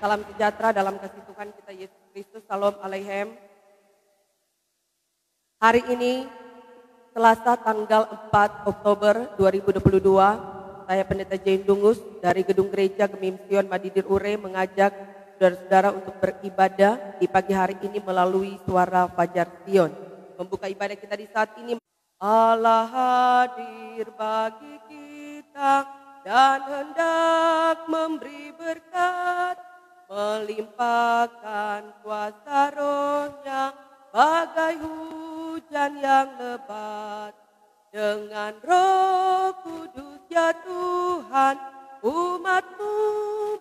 Salam sejahtera dalam kasih Tuhan kita Yesus Kristus. Salam aleichem. Hari ini Selasa tanggal 4 Oktober 2022, saya Pendeta Jane Dungus dari Gedung Gereja Gemim Sion Madidir Ure mengajak saudara-saudara untuk beribadah di pagi hari ini melalui suara Fajar Sion. Membuka ibadah kita di saat ini. Allah hadir bagi kita dan hendak memberi berkat, melimpahkan kuasa Roh-Nya bagai hujan yang lebat. Dengan Roh Kudus ya Tuhan, umat-Mu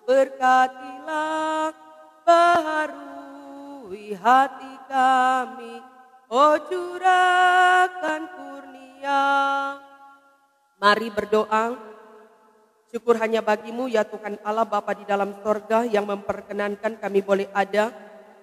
berkatilah, baharui hati kami, oh curahkan kurnia. Mari berdoa. Syukur hanya Bagi-Mu ya Tuhan Allah Bapa di dalam sorga yang memperkenankan kami boleh ada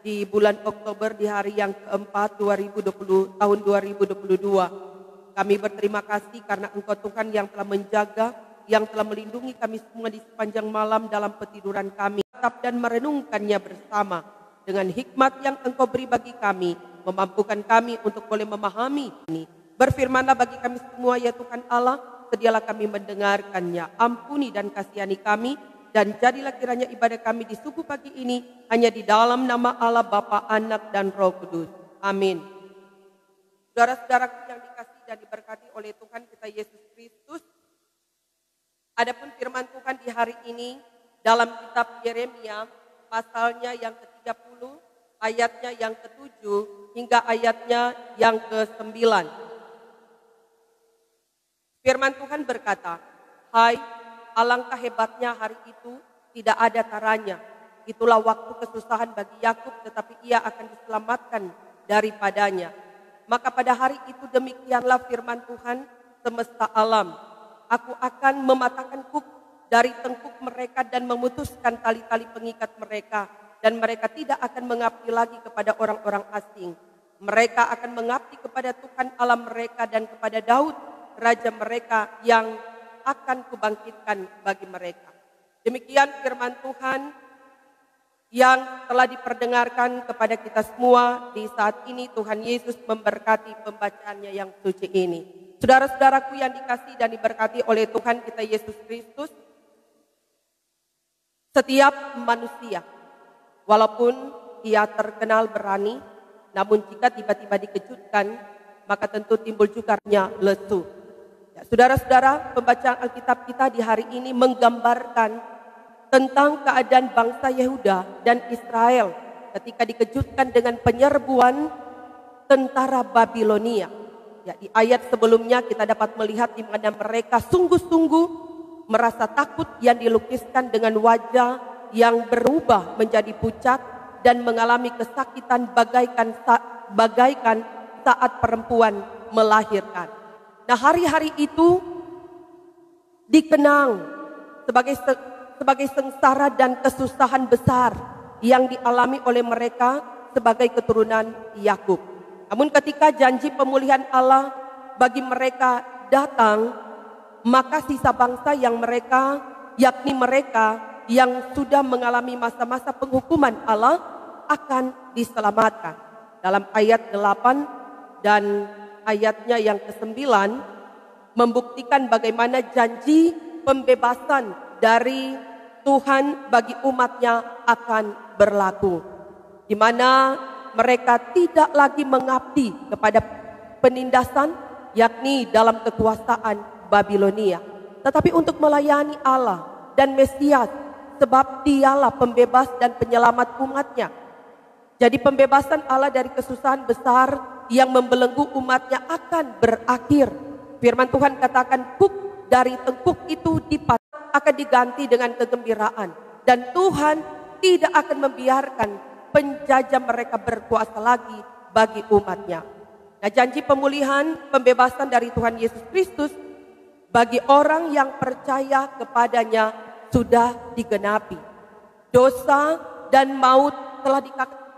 di bulan Oktober di hari yang keempat tahun 2022. Kami berterima kasih karena Engkau Tuhan yang telah menjaga, yang telah melindungi kami semua di sepanjang malam dalam petiduran kami. Tetap dan merenungkannya bersama dengan hikmat yang Engkau beri bagi kami, memampukan kami untuk boleh memahami ini. Berfirmanlah bagi kami semua ya Tuhan Allah, sedialah kami mendengarkannya, ampuni dan kasihani kami, dan jadilah kiranya ibadah kami di subuh pagi ini hanya di dalam nama Allah Bapa, Anak, dan Roh Kudus. Amin. Saudara-saudaraku yang dikasihi dan diberkati oleh Tuhan kita Yesus Kristus, adapun firman Tuhan di hari ini dalam kitab Yeremia, pasalnya yang ke-30, ayatnya yang ke-7 hingga ayatnya yang ke-9. Firman Tuhan berkata, "Hai, alangkah hebatnya hari itu, tidak ada taranya. Itulah waktu kesusahan bagi Yakub, tetapi ia akan diselamatkan daripadanya. Maka pada hari itu demikianlah firman Tuhan semesta alam. Aku akan mematahkan kuk dari tengkuk mereka dan memutuskan tali-tali pengikat mereka. Dan mereka tidak akan mengabdi lagi kepada orang-orang asing. Mereka akan mengabdi kepada Tuhan Allah mereka dan kepada Daud, Raja mereka yang akan kubangkitkan bagi mereka." Demikian firman Tuhan yang telah diperdengarkan kepada kita semua di saat ini. Tuhan Yesus memberkati pembacaannya yang suci ini. Saudara-saudaraku yang dikasihi dan diberkati oleh Tuhan kita Yesus Kristus, setiap manusia walaupun ia terkenal berani, namun jika tiba-tiba dikejutkan, maka tentu timbul juga lesu. Saudara-saudara, pembacaan Alkitab kita di hari ini menggambarkan tentang keadaan bangsa Yehuda dan Israel ketika dikejutkan dengan penyerbuan tentara Babilonia. Ya, di ayat sebelumnya kita dapat melihat di mana mereka sungguh-sungguh merasa takut yang dilukiskan dengan wajah yang berubah menjadi pucat dan mengalami kesakitan bagaikan saat perempuan melahirkan. Nah, hari-hari itu dikenang sebagai sengsara dan kesusahan besar yang dialami oleh mereka sebagai keturunan Yakub. Namun ketika janji pemulihan Allah bagi mereka datang, maka sisa bangsa yakni mereka yang sudah mengalami masa-masa penghukuman Allah akan diselamatkan. Dalam ayat 8 dan ayatnya yang ke-9 membuktikan bagaimana janji pembebasan dari Tuhan bagi umatnya akan berlaku. Di mana mereka tidak lagi mengabdi kepada penindasan, yakni dalam kekuasaan Babilonia, tetapi untuk melayani Allah dan Mesias, sebab Dialah pembebas dan penyelamat umatnya. Jadi pembebasan Allah dari kesusahan besar yang membelenggu umatnya akan berakhir. Firman Tuhan katakan kuk dari tengkuk itu akan diganti dengan kegembiraan. Dan Tuhan tidak akan membiarkan penjajah mereka berkuasa lagi bagi umatnya. Nah, janji pemulihan, pembebasan dari Tuhan Yesus Kristus bagi orang yang percaya kepadanya sudah digenapi. Dosa dan maut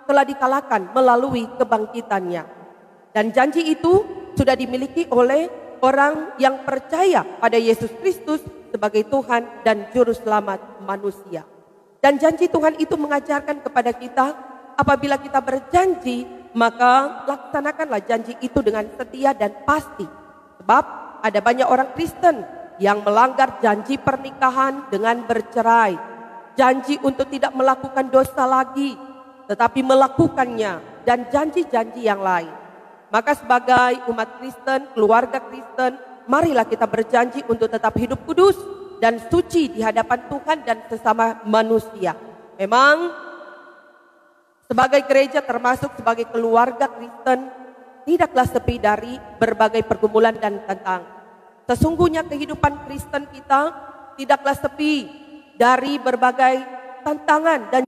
telah dikalahkan melalui kebangkitannya. Dan janji itu sudah dimiliki oleh orang yang percaya pada Yesus Kristus sebagai Tuhan dan Juru Selamat manusia. Dan janji Tuhan itu mengajarkan kepada kita, apabila kita berjanji, maka laksanakanlah janji itu dengan setia dan pasti. Sebab ada banyak orang Kristen yang melanggar janji pernikahan dengan bercerai. Janji untuk tidak melakukan dosa lagi, tetapi melakukannya, dan janji-janji yang lain. Maka sebagai umat Kristen, keluarga Kristen, marilah kita berjanji untuk tetap hidup kudus dan suci di hadapan Tuhan dan sesama manusia. Memang sebagai gereja termasuk sebagai keluarga Kristen tidaklah sepi dari berbagai pergumulan dan tantangan. Sesungguhnya kehidupan Kristen kita tidaklah sepi dari berbagai tantangan dan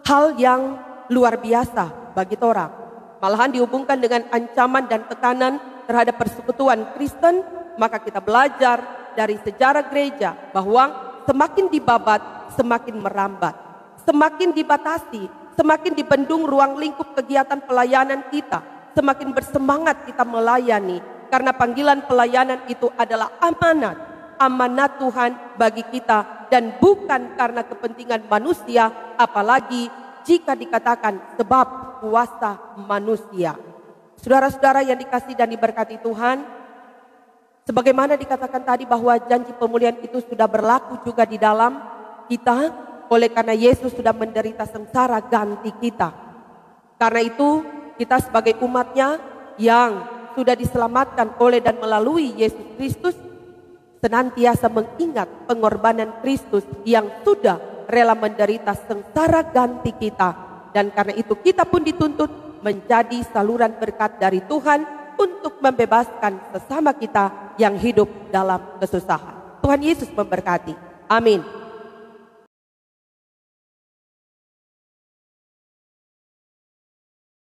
hal yang luar biasa bagi orang. Malahan dihubungkan dengan ancaman dan tekanan terhadap persekutuan Kristen, maka kita belajar dari sejarah gereja bahwa semakin dibabat, semakin merambat. Semakin dibatasi, semakin dibendung ruang lingkup kegiatan pelayanan kita. Semakin bersemangat kita melayani, karena panggilan pelayanan itu adalah amanat. Amanat Tuhan bagi kita, dan bukan karena kepentingan manusia, apalagi jika dikatakan sebab kuasa manusia. Saudara-saudara yang dikasihi dan diberkati Tuhan, sebagaimana dikatakan tadi bahwa janji pemulihan itu sudah berlaku juga di dalam kita, oleh karena Yesus sudah menderita sengsara ganti kita. Karena itu kita sebagai umatnya yang sudah diselamatkan oleh dan melalui Yesus Kristus, senantiasa mengingat pengorbanan Kristus yang sudah rela menderita sengsara ganti kita. Dan karena itu kita pun dituntut menjadi saluran berkat dari Tuhan untuk membebaskan sesama kita yang hidup dalam kesusahan. Tuhan Yesus memberkati. Amin.